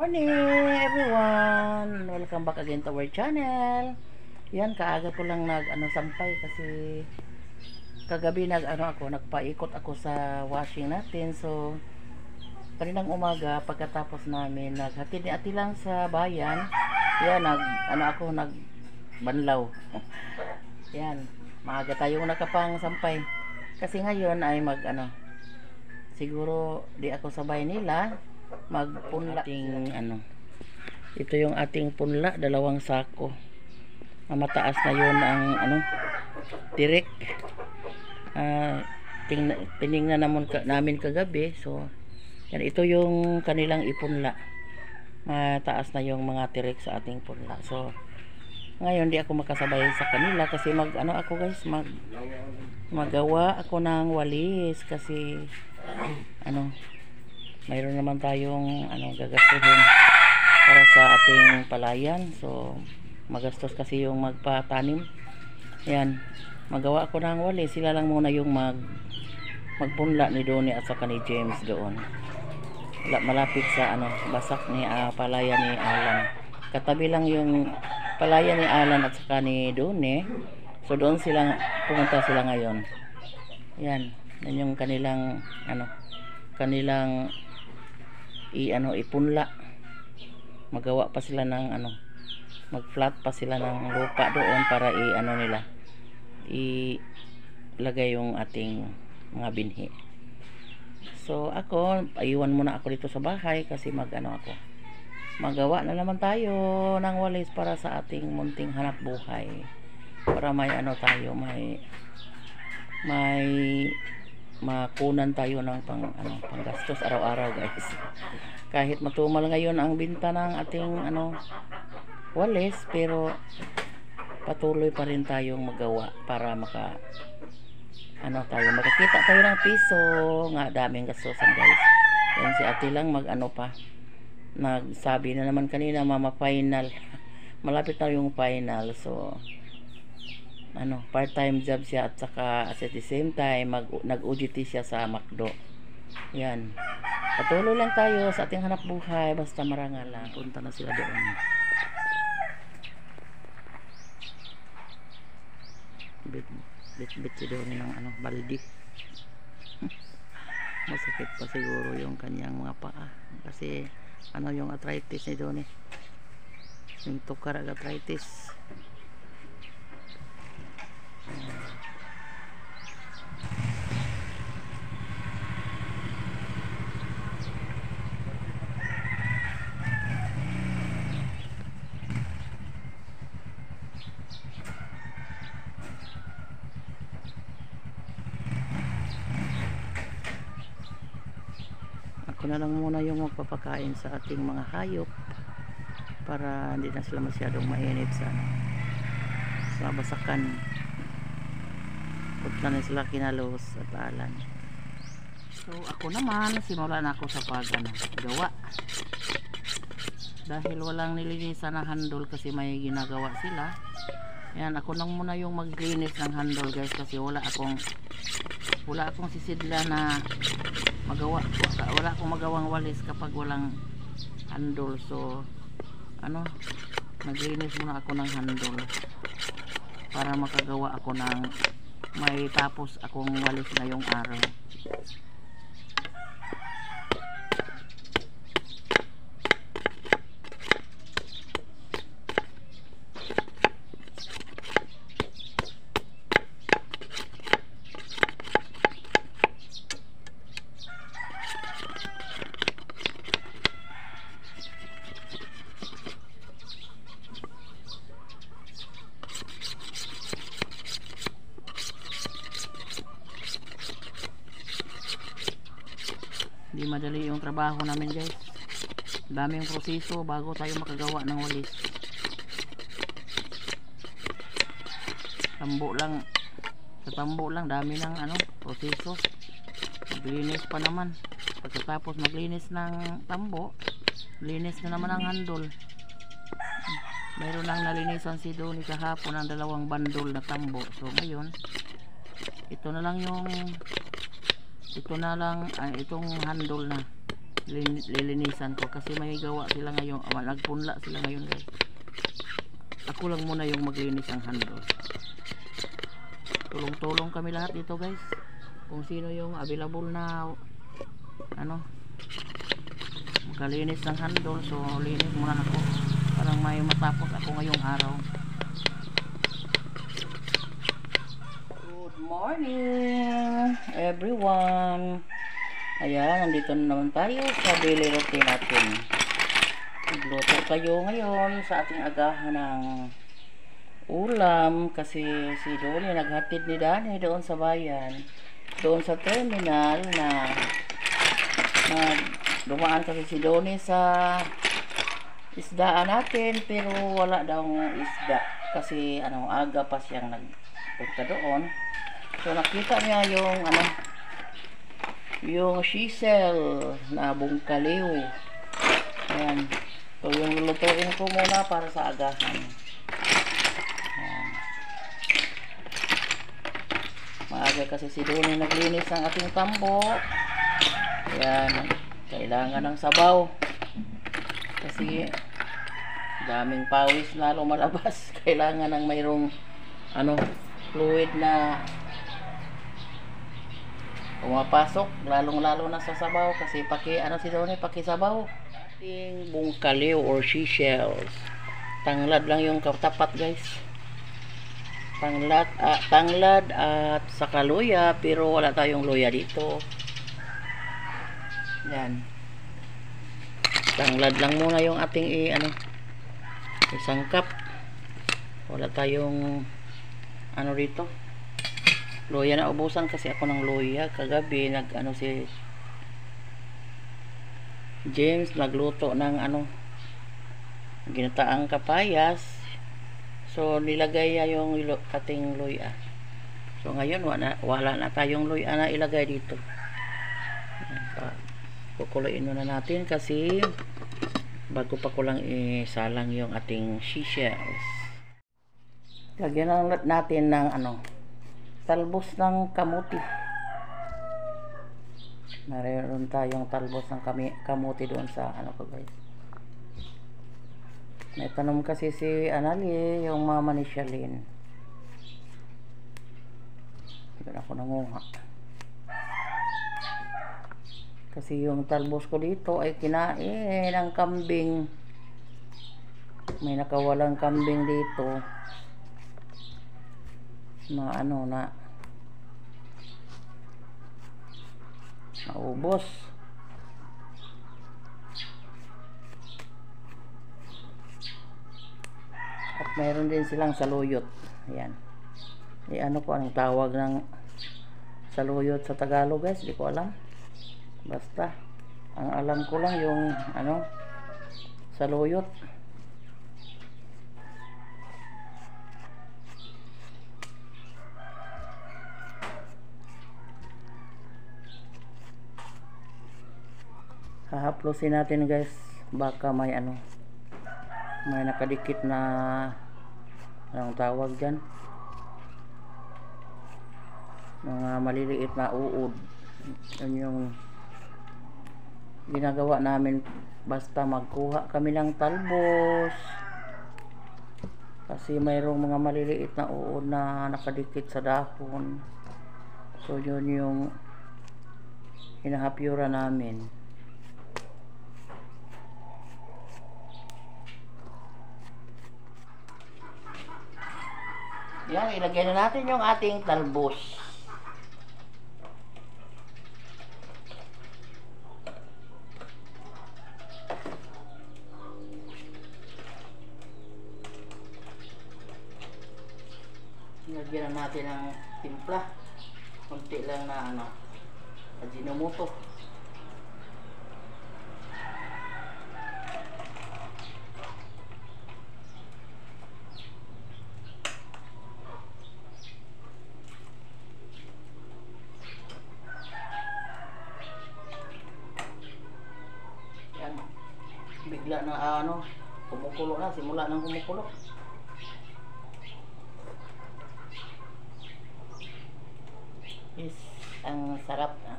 Morning everyone! Welcome back again to our channel. Yan, kaaga ko lang sampay kasi kagabi nagpaikot ako sa washing natin. So kaninang umaga pagkatapos namin naghatid ni ati lang sa bayan. Yan, nagbanlaw. Yan, maaga tayo nakapang sampay. Kasi ngayon ay siguro di ako sabay nila magpunla ito yung ating punla, 2 sako. Mataas na yun ang tirik. Tiningnan namin kagabi. So yan, ito yung kanilang ipunla. Mataas na yung mga tirik sa ating punla. So ngayon di ako makasabay sa kanila kasi magawa ako ng walis kasi mayroon naman tayong gagastuhin para sa ating palayan. So magastos kasi yung magpatanim. Yan, magawa ako ng walis. Sila lang muna yung magpunla ni Donnie at saka ni James doon. Malapit sa basak ni palayan ni Alan. Katabi lang yung palayan ni Alan at saka ni Donnie. So doon pumunta sila ngayon. Yan yung kanilang ipunla. Magawa pa sila ng mag-flat pa sila ng lupa doon para ilagay yung ating mga binhi. So ako, ayuwan muna ako dito sa bahay kasi magawa na naman tayo ng walis para sa ating munting hanap buhay. Para may makunan tayo ng panggastos araw-araw, guys. Kahit matumal ngayon ang binta ng ating walis, pero patuloy pa rin tayong magawa para makakita tayo ng piso. Nga daming gastusan, guys. Yan si ate lang nagsabi na naman kanina, mama, final. Malapit na yung final. So part-time job siya at saka at the same time nag-OJT siya sa McDo. Yan, patuloy lang tayo sa ating hanap buhay basta marangal lang. Punta na sila doon. Bit si doon ng baldi. Masakit pa siguro yung kanyang mga paa kasi yung arthritis ni doon yung tukar arthritis. Ako na lang muna yung magpapakain sa ating mga hayop para hindi na sila masyadong mainit sa basakan. Punta na sila kinalos at Alan. So ako naman, simulan ako sa gawa dahil walang nilinisan na handle kasi may ginagawa sila. Yan, ako lang muna yung maglinis ng handle, guys, kasi wala akong sisidla na wala akong magawang walis kapag walang handle. So naglinis muna ako ng handle para makagawa ako ng may tapos akong walis ngayong araw. Hindi madali yung trabaho namin, guys. Daming proseso bago tayo makagawa ng walis. Sa tambo lang dami ng proseso. Maglinis pa naman. Pagkatapos maglinis ng tambo, linis na naman ang handle. Mayroon nang nalinisan si Donnie kahapon ng 2 bandol na tambo. So ngayon itong handle na lilinisan ko kasi may gawa sila ngayon, nagpunla sila ngayon guys. Ako lang muna yung maglinis ng handle. Tulong-tulong kami lahat dito guys, kung sino yung available na magkalinis ng handle. So linis muna ako parang may matapos ako ngayong araw. Good morning everyone. Ayan, nandito na naman tayo sa daily routine natin. Magluto tayo ngayon sa ating agahan ng ulam kasi si Donnie naghatid ni Dani doon sa bayan, doon sa terminal na dumaan kasi si Donnie sa isdaan natin pero wala daw isda kasi aga pa siyang nagpunta doon. So nakita niya yung shisel na bungkaliw. Ayan. So yung lulutuin ko muna para sa agahan. Ayan. Maaga kasi si Donnie naglinis ng ating tambo. Ayan. Kailangan ng sabaw. Kasi daming pawis na lumalabas. Kailangan ng mayroong fluid na pumapasok, lalong-lalo na sa sabaw kasi si Donnie pakisabaw. Ating bungkaliw or seashells. Tanglad lang yung katapat guys. Tanglad at saka luya, pero wala tayong luya dito. Yan. Tanglad lang muna yung ating isang cup. Wala tayong dito. Luya na ubusan kasi ako ng luya. Kagabi si James nagluto ng ginataang kapayas. So nilagay niya yung ating luya. So ngayon wala na tayong luya na ilagay dito. Kukuluin muna natin kasi bago pa ko lang isalang yung ating seashells. Lagyan natin ng talbos ng kamuti. Meron tayong talbos ng kamuti doon sa ko guys. May tanom kasi si Anali, yung mama ni Shalyn. Doon ako nanguha. Kasi yung talbos ko dito ay kinain ng kambing. May nakawalang kambing dito. Na naubos. At mayroon din silang saluyot. Ayan. Ko anong tawag ng saluyot sa Tagalog guys, di ko alam. Basta ang alam ko lang yung saluyot. Hahaplosin natin guys, baka may may nakadikit na anong tawag dyan, mga maliliit na uod. Yun yung ginagawa namin basta magkuha kami ng talbos kasi mayroong mga maliliit na uod na nakadikit sa dahon. So yun yung hinahapyura namin. Yan, ilagay na natin yung ating talbos. Ilagyan na natin ang timpla. Kunti lang na Ajinomoto. Bigla na kumukulo na, simula nang kumukulo. Ang sarap na.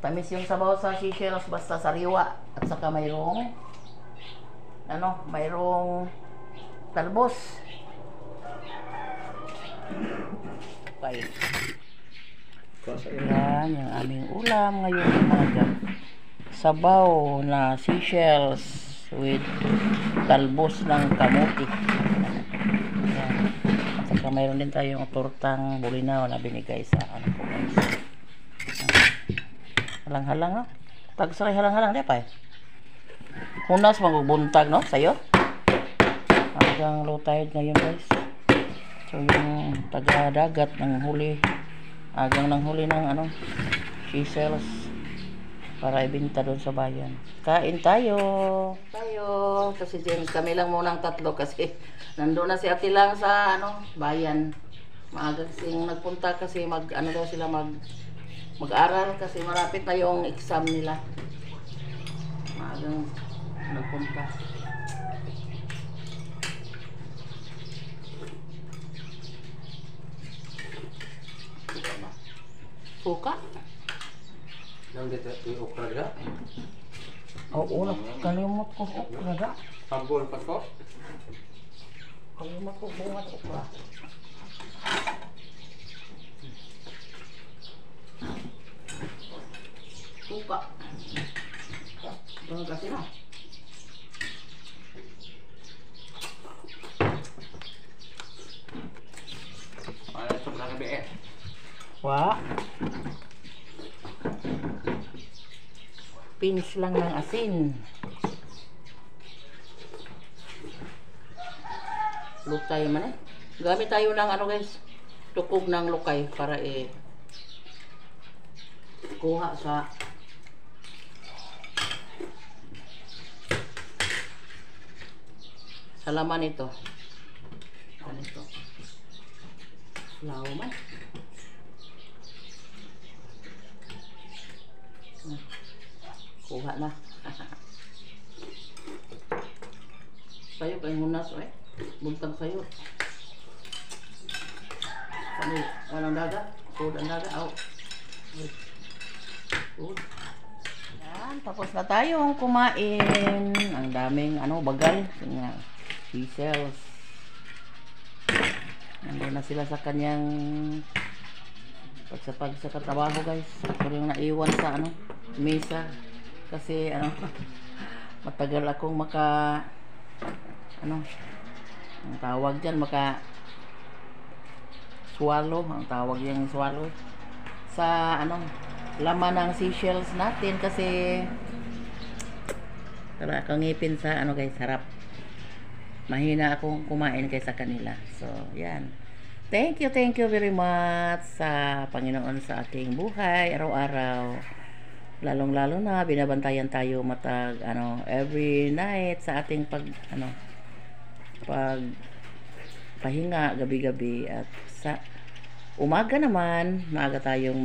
Tamis yung sabaw sa Seychelles, basta sariwa. At saka mayroong talbos. Okay. Yan, yung aming ulam ngayong umaga. Sabaw na Seychelles with talbos ng kamuti. Yan. At saka mayroon din tayong tortang bulinaw na binigay sa ano po guys. Halang-halang, no? Tagsakay halang-halang, di pa eh. Hunas magbubuntag, no? Sa'yo. Hanggang low tide ngayon, guys. So, yung taga-dagat ng huli. Agang ng huli ng, Seychelles. Para ibinta doon sa bayan. Kain tayo. Kasi James, kami lang munang tatlo kasi nandun na si ate lang sa, bayan. Maaga kasing nagpunta kasi daw sila mag-aral kasi malapit na yung exam nila. Maagang nagpunta. Suka? Nang dito yung okra ga? Oo, kalimot ko okra ga. Sambol pa ko? Kalimot ko bunga okra. Suka. Ganun kasi na. Ano sobrang gabi eh? Wa. Pinch lang ng asin. Lukay man eh. Gamit tayo ng guys, tukog ng lukay para kuha sa laman ito. Ano ito? Lao man. Kuha na. Sayo kay hunas buntag sayo. Kani walang daga, food ang daga out. Food. Yan, tapos na tayong kumain. Ang daming bagal nga Seychelles. Nandun na sila sa kanyang sa katrabaho guys. Ako yung naiwan sa mesa kasi matagal akong ang tawag dyan swallow, ang tawag yung swallow sa laman ng Seychelles natin kasi tara akong ngipin sa guys, harap. Mahina akong kumain kaysa kanila. So, yan. Thank you very much sa Panginoon sa ating buhay araw-araw. Lalong-lalo na binabantayan tayo every night sa ating pahinga gabi-gabi at sa umaga naman maaga tayong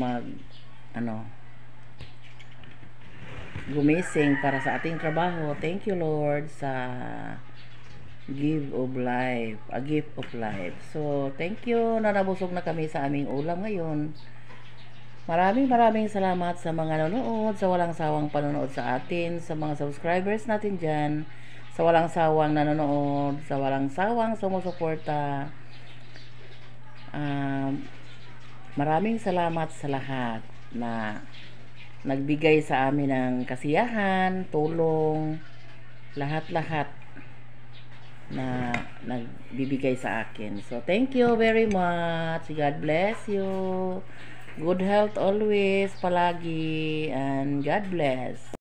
gumising para sa ating trabaho. Thank you Lord sa gift of life. So, thank you na nabusog na kami sa aming ulam ngayon. Maraming salamat sa mga nanonood, sa walang sawang panonood sa atin, sa mga subscribers natin dyan, sa walang sawang nanonood, sa walang sawang sumusuporta. Maraming salamat sa lahat na nagbigay sa amin ng kasiyahan, tulong, lahat-lahat na nagbibigay sa akin. So, thank you very much. God bless you. Good health always, palagi, and God bless.